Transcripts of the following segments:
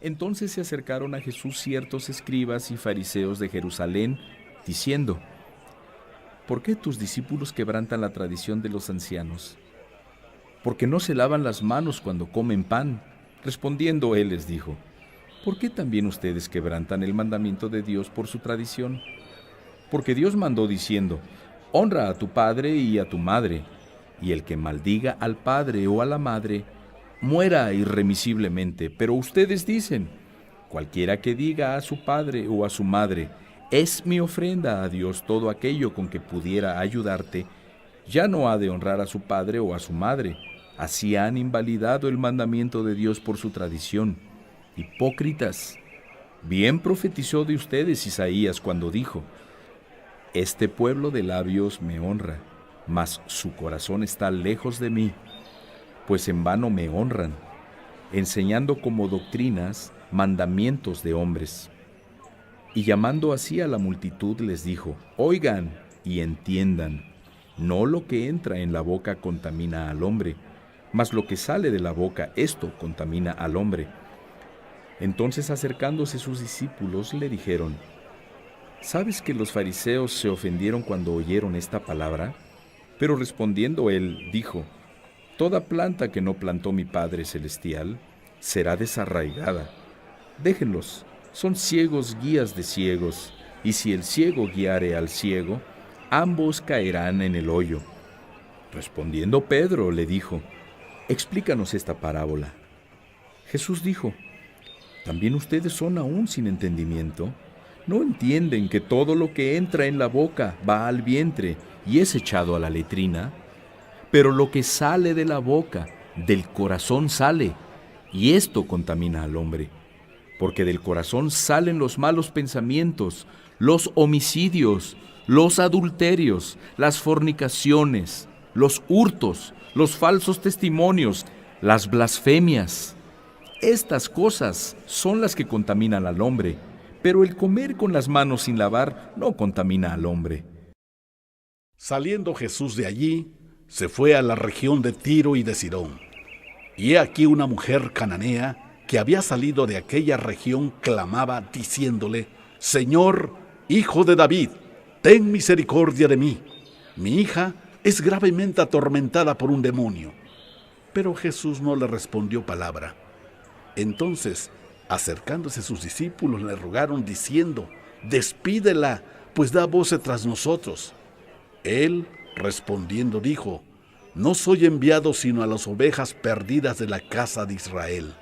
Entonces se acercaron a Jesús ciertos escribas y fariseos de Jerusalén, diciendo: ¿Por qué tus discípulos quebrantan la tradición de los ancianos? Porque no se lavan las manos cuando comen pan. Respondiendo él les dijo: ¿Por qué también ustedes quebrantan el mandamiento de Dios por su tradición? Porque Dios mandó diciendo: honra a tu padre y a tu madre, y el que maldiga al padre o a la madre, muera irremisiblemente. Pero ustedes dicen: cualquiera que diga a su padre o a su madre, es mi ofrenda a Dios todo aquello con que pudiera ayudarte, ya no ha de honrar a su padre o a su madre. Así han invalidado el mandamiento de Dios por su tradición. Hipócritas, bien profetizó de ustedes Isaías cuando dijo: este pueblo de labios me honra, mas su corazón está lejos de mí, pues en vano me honran, enseñando como doctrinas mandamientos de hombres. Y llamando así a la multitud les dijo: oigan y entiendan, no lo que entra en la boca contamina al hombre, mas lo que sale de la boca, esto contamina al hombre. Entonces acercándose sus discípulos le dijeron: ¿sabes que los fariseos se ofendieron cuando oyeron esta palabra? Pero respondiendo él, dijo: toda planta que no plantó mi Padre Celestial será desarraigada. Déjenlos, son ciegos guías de ciegos, y si el ciego guiare al ciego, ambos caerán en el hoyo. Respondiendo Pedro le dijo: explícanos esta parábola. Jesús dijo: ¿también ustedes son aún sin entendimiento? ¿No entienden que todo lo que entra en la boca va al vientre y es echado a la letrina? Pero lo que sale de la boca, del corazón sale, y esto contamina al hombre. Porque del corazón salen los malos pensamientos, los homicidios, los adulterios, las fornicaciones, los hurtos, los falsos testimonios, las blasfemias. Estas cosas son las que contaminan al hombre, pero el comer con las manos sin lavar no contamina al hombre. Saliendo Jesús de allí, se fue a la región de Tiro y de Sidón. Y he aquí una mujer cananea que había salido de aquella región clamaba diciéndole: Señor, Hijo de David, ten misericordia de mí. Mi hija es gravemente atormentada por un demonio. Pero Jesús no le respondió palabra. Entonces, acercándose sus discípulos, le rogaron diciendo: despídela, pues da voces tras nosotros. Él, respondiendo, dijo: no soy enviado sino a las ovejas perdidas de la casa de Israel.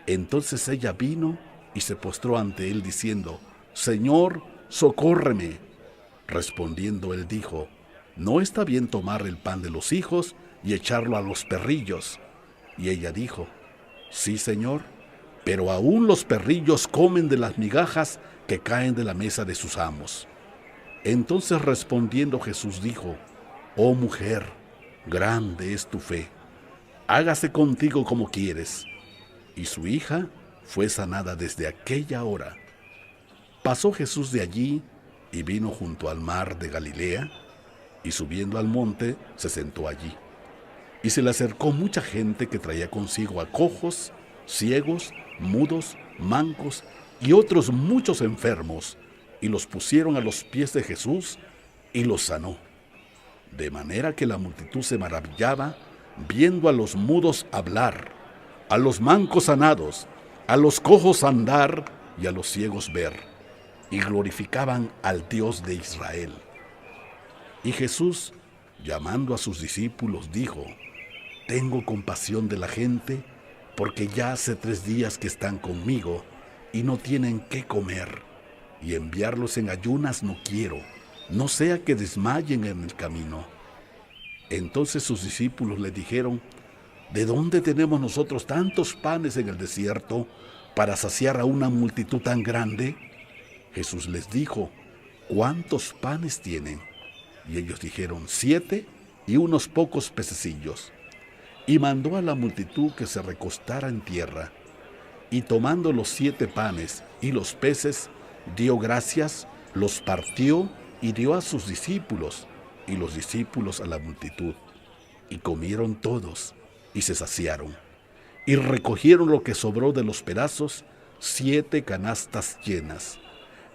Entonces ella vino y se postró ante él diciendo: Señor, socórreme. Respondiendo él dijo: no está bien tomar el pan de los hijos y echarlo a los perrillos. Y ella dijo: sí, Señor, pero aún los perrillos comen de las migajas que caen de la mesa de sus amos. Entonces respondiendo Jesús dijo: oh mujer, grande es tu fe, hágase contigo como quieres. Y su hija fue sanada desde aquella hora. Pasó Jesús de allí y vino junto al mar de Galilea, y subiendo al monte se sentó allí. Y se le acercó mucha gente que traía consigo a cojos, ciegos, mudos, mancos y otros muchos enfermos, y los pusieron a los pies de Jesús y los sanó. De manera que la multitud se maravillaba viendo a los mudos hablar, a los mancos sanados, a los cojos andar y a los ciegos ver, y glorificaban al Dios de Israel. Y Jesús, llamando a sus discípulos, dijo: tengo compasión de la gente, porque ya hace 3 días que están conmigo y no tienen qué comer, y enviarlos en ayunas no quiero, no sea que desmayen en el camino. Entonces sus discípulos le dijeron: ¿de dónde tenemos nosotros tantos panes en el desierto para saciar a una multitud tan grande? Jesús les dijo: ¿cuántos panes tienen? Y ellos dijeron: 7 y unos pocos pececillos. Y mandó a la multitud que se recostara en tierra. Y tomando los 7 panes y los peces, dio gracias, los partió y dio a sus discípulos, y los discípulos a la multitud. Y comieron todos, y se saciaron. Y recogieron lo que sobró de los pedazos, 7 canastas llenas,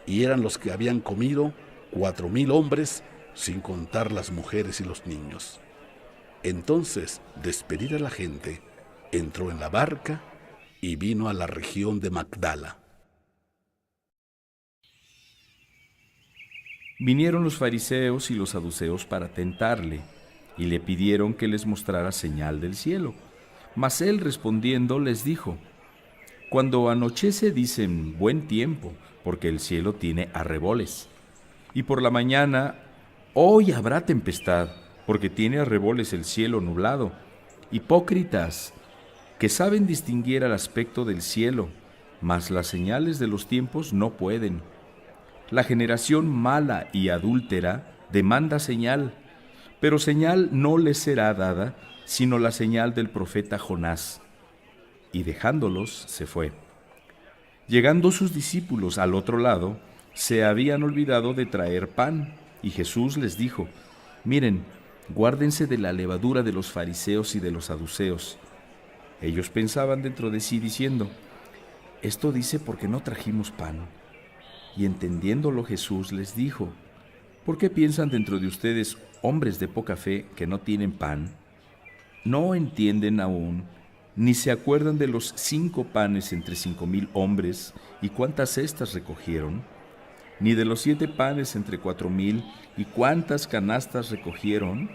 y eran los que habían comido 4,000 hombres, sin contar las mujeres y los niños. Entonces, despedida la gente, entró en la barca y vino a la región de Magdala. Vinieron los fariseos y los saduceos para tentarle, y le pidieron que les mostrara señal del cielo. Mas él respondiendo les dijo: Cuando anochece dicen buen tiempo, porque el cielo tiene arreboles. Y por la mañana, hoy habrá tempestad, porque tiene arreboles el cielo nublado. Hipócritas, que saben distinguir el aspecto del cielo, mas las señales de los tiempos no pueden. La generación mala y adúltera demanda señal, pero señal no les será dada, sino la señal del profeta Jonás. Y dejándolos, se fue. Llegando sus discípulos al otro lado, se habían olvidado de traer pan, y Jesús les dijo: Miren, guárdense de la levadura de los fariseos y de los saduceos. Ellos pensaban dentro de sí diciendo: Esto dice porque no trajimos pan. Y entendiéndolo Jesús les dijo: ¿Por qué piensan dentro de ustedes, hombres de poca fe, que no tienen pan? ¿No entienden aún, ni se acuerdan de los 5 panes entre 5,000 hombres, y cuántas cestas recogieron? ¿Ni de los 7 panes entre 4,000, y cuántas canastas recogieron?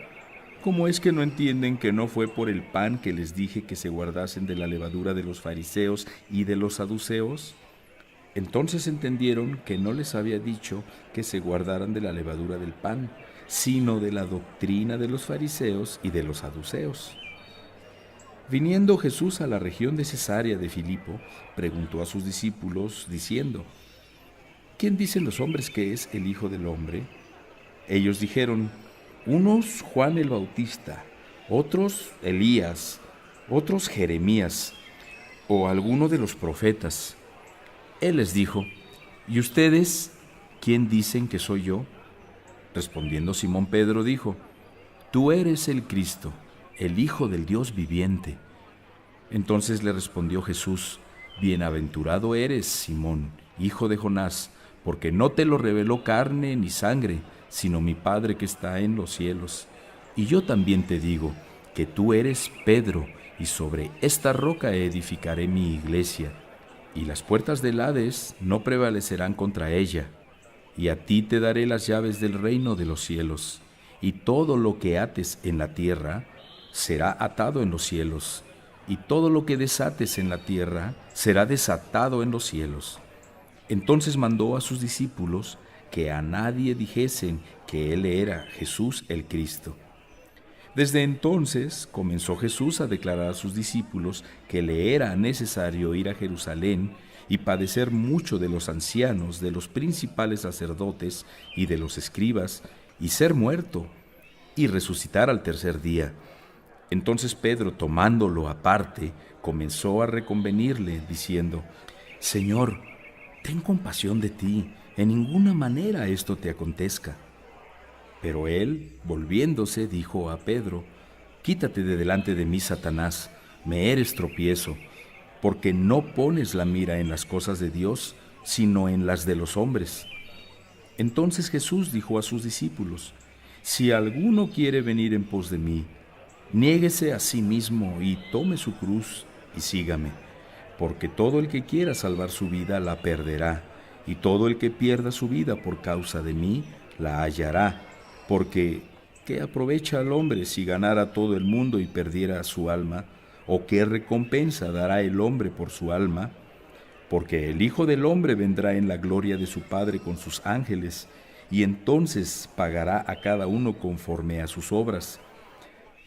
¿Cómo es que no entienden que no fue por el pan que les dije que se guardasen de la levadura de los fariseos y de los saduceos? Entonces entendieron que no les había dicho que se guardaran de la levadura del pan, sino de la doctrina de los fariseos y de los saduceos. Viniendo Jesús a la región de Cesarea de Filipo, preguntó a sus discípulos, diciendo: ¿Quién dicen los hombres que es el Hijo del Hombre? Ellos dijeron: unos Juan el Bautista, otros Elías, otros Jeremías, o alguno de los profetas. Él les dijo: ¿Y ustedes quién dicen que soy yo? Respondiendo Simón Pedro dijo: Tú eres el Cristo, el Hijo del Dios viviente. Entonces le respondió Jesús: Bienaventurado eres, Simón, hijo de Jonás, porque no te lo reveló carne ni sangre, sino mi Padre que está en los cielos. Y yo también te digo que tú eres Pedro, y sobre esta roca edificaré mi iglesia, y las puertas del Hades no prevalecerán contra ella. Y a ti te daré las llaves del reino de los cielos, y todo lo que ates en la tierra será atado en los cielos, y todo lo que desates en la tierra será desatado en los cielos. Entonces mandó a sus discípulos que a nadie dijesen que él era Jesús el Cristo. Desde entonces comenzó Jesús a declarar a sus discípulos que le era necesario ir a Jerusalén y padecer mucho de los ancianos, de los principales sacerdotes y de los escribas, y ser muerto, y resucitar al tercer día. Entonces Pedro, tomándolo aparte, comenzó a reconvenirle, diciendo: Señor, ten compasión de ti, en ninguna manera esto te acontezca. Pero él, volviéndose, dijo a Pedro: Quítate de delante de mí, Satanás, me eres tropiezo, porque no pones la mira en las cosas de Dios, sino en las de los hombres. Entonces Jesús dijo a sus discípulos: Si alguno quiere venir en pos de mí, niéguese a sí mismo y tome su cruz y sígame, porque todo el que quiera salvar su vida la perderá, y todo el que pierda su vida por causa de mí la hallará. Porque, ¿qué aprovecha al hombre si ganara todo el mundo y perdiera su alma? ¿O qué recompensa dará el hombre por su alma? Porque el Hijo del Hombre vendrá en la gloria de su Padre con sus ángeles, y entonces pagará a cada uno conforme a sus obras.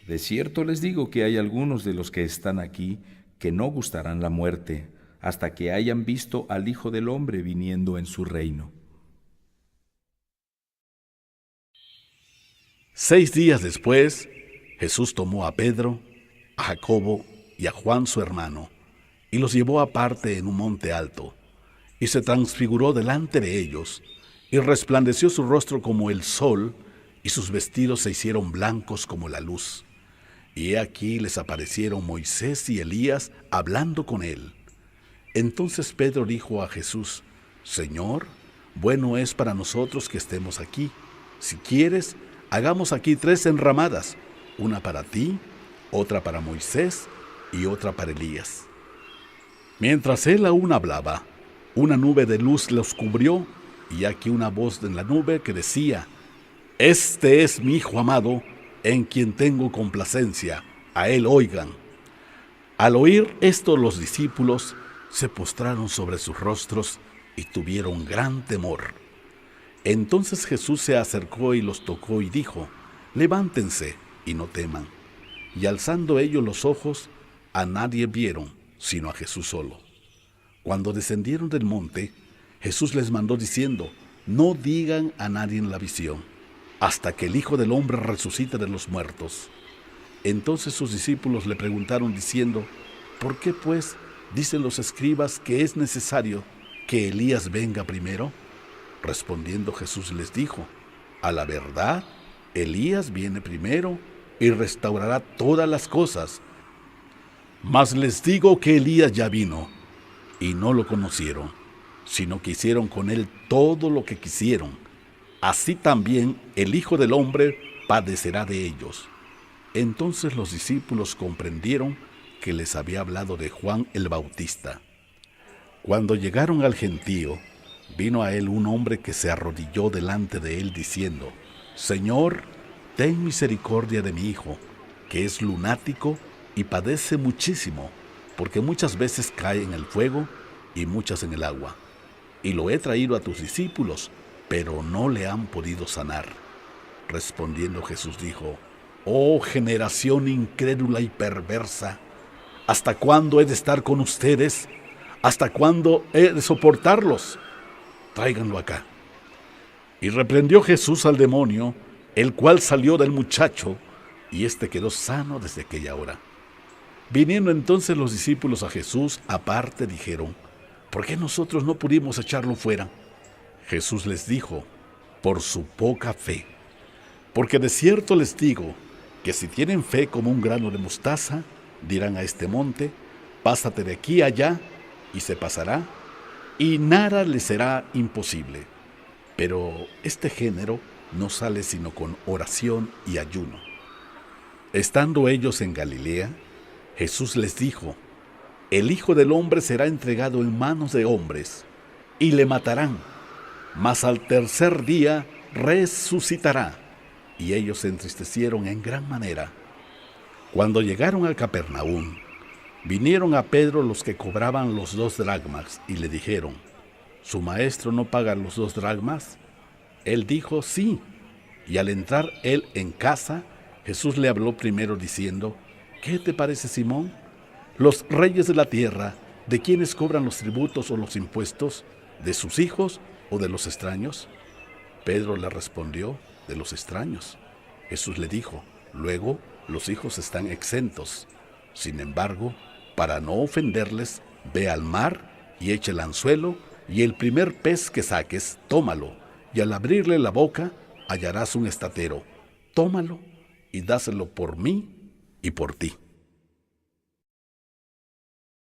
De cierto les digo que hay algunos de los que están aquí que no gustarán la muerte, hasta que hayan visto al Hijo del Hombre viniendo en su reino. 6 días después, Jesús tomó a Pedro, a Jacobo y a Juan su hermano, y los llevó aparte en un monte alto, y se transfiguró delante de ellos, y resplandeció su rostro como el sol, y sus vestidos se hicieron blancos como la luz. Y he aquí les aparecieron Moisés y Elías hablando con él. Entonces Pedro dijo a Jesús: Señor, bueno es para nosotros que estemos aquí. Si quieres, hagamos aquí 3 enramadas, una para ti, otra para Moisés y otra para Elías. Mientras él aún hablaba, una nube de luz los cubrió, y aquí una voz en la nube que decía: Este es mi Hijo amado, en quien tengo complacencia, a él oigan. Al oír esto, los discípulos se postraron sobre sus rostros y tuvieron gran temor. Entonces Jesús se acercó y los tocó y dijo: Levántense y no teman. Y alzando ellos los ojos, a nadie vieron, sino a Jesús solo. Cuando descendieron del monte, Jesús les mandó diciendo: No digan a nadie en la visión, hasta que el Hijo del Hombre resucite de los muertos. Entonces sus discípulos le preguntaron diciendo: ¿Por qué pues dicen los escribas que es necesario que Elías venga primero? Respondiendo Jesús les dijo: A la verdad, Elías viene primero y restaurará todas las cosas. Mas les digo que Elías ya vino, y no lo conocieron, sino que hicieron con él todo lo que quisieron. Así también el Hijo del Hombre padecerá de ellos. Entonces los discípulos comprendieron que les había hablado de Juan el Bautista. Cuando llegaron al gentío, vino a él un hombre que se arrodilló delante de él diciendo: Señor, ten misericordia de mi hijo, que es lunático y padece muchísimo, porque muchas veces cae en el fuego y muchas en el agua. Y lo he traído a tus discípulos, pero no le han podido sanar. Respondiendo Jesús dijo: Oh generación incrédula y perversa, ¿hasta cuándo he de estar con ustedes? ¿Hasta cuándo he de soportarlos? Tráiganlo acá. Y reprendió Jesús al demonio, el cual salió del muchacho, y éste quedó sano desde aquella hora. Viniendo entonces los discípulos a Jesús aparte, dijeron: ¿Por qué nosotros no pudimos echarlo fuera? Jesús les dijo: Por su poca fe. Porque de cierto les digo que si tienen fe como un grano de mostaza, dirán a este monte: Pásate de aquí a allá, y se pasará, y nada les será imposible. Pero este género no sale sino con oración y ayuno. Estando ellos en Galilea, Jesús les dijo: El Hijo del Hombre será entregado en manos de hombres, y le matarán, mas al tercer día resucitará. Y ellos se entristecieron en gran manera. Cuando llegaron a Capernaum, vinieron a Pedro los que cobraban los 2 dracmas, y le dijeron: ¿Su maestro no paga los 2 dracmas? Él dijo: Sí. Y al entrar él en casa, Jesús le habló primero diciendo: ¿Qué te parece, Simón? Los reyes de la tierra, ¿de quiénes cobran los tributos o los impuestos? ¿De sus hijos o de los extraños? Pedro le respondió: de los extraños. Jesús le dijo: Luego los hijos están exentos. Sin embargo, para no ofenderles, ve al mar y echa el anzuelo, y el primer pez que saques, tómalo, y al abrirle la boca hallarás un estatero. Tómalo y dáselo por mí y por ti.